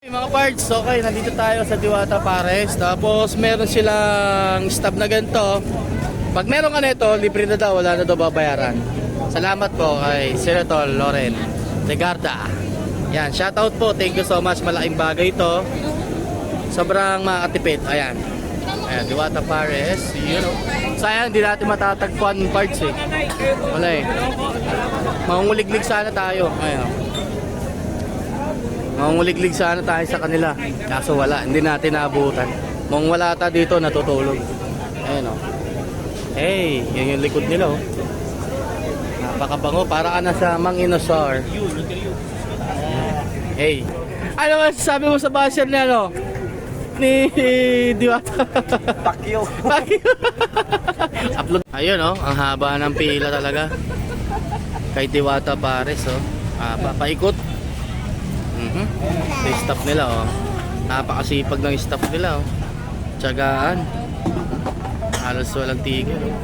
Mga parts, okay, nandito tayo sa Diwata Pares. Tapos meron silang stub na ganito. Pag meron ka nito, libre na daw, wala na daw babayaran. Salamat po kay Senator Loren Legarda. Yan, shoutout po, thank you so much. Malaking bagay ito. Sobrang makatipid. Ayan. Ayan, Diwata Pares. You know. Sayang, hindi natin matatagpuan parts eh. Wala eh. Mangunguliglig sana tayo. Ayan. Mangunguliglig sana tayo sa kanila. Kaso wala, hindi natin naabutan. Kung wala ta dito, natutulog. Ayan o. Hey, yan yung likod nila oh. Napakabango, para ka na sa Mang Inosar. Hey. Ano masasabi mo sa basher niya no? Ni Diwata. Pakyo. Upload. Ayun oh, ang haba ng pila talaga. Kay Diwata Pares oh. Paikot. Yung staff nila oh. Napakasipag ng staff nila oh. Tiyagaan. Halos walang tigil oh.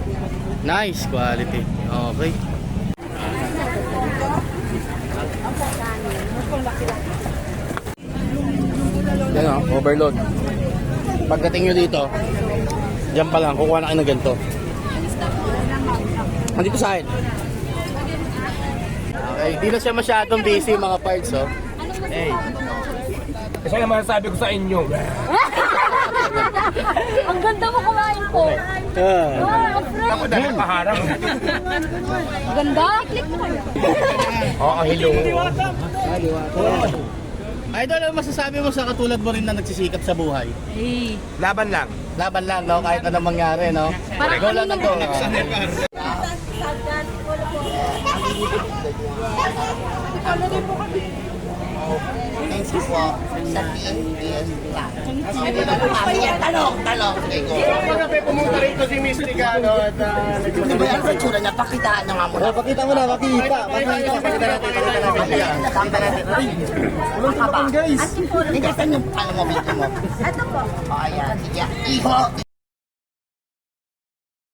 Nice quality. Okay. Yan oh, overload. Pagdating nyo dito, diyan pa lang, kukuha na kayo ng ganito. Andito sa akin. Okay, di na siya masyadong busy mga parts oh. Hey. Kasi naman sabi ko sa inyo. Ang ganda mo kumain po. Wow, ang fresh. Ako dahil paharap. Ganda. Click mo kayo. Oo, hello. Idol, ano masasabi mo sa katulad mo rin na nagsisikap sa buhay? Hey. Laban lang. Laban lang, no? Kahit anong mangyari, no? Parang Go lang kanina go. Thanks po sa PNBS Talong. Pagkape pumunta rito si Miss Ligano at Ano ba yan sa tsura niya? Pakitaan na nga muna. pakita mo na, pakita natin. Tulong ka ba? Guys. Hindi saan yung ano mo, video mo? Ito po. O, ayan. Sige. Iho.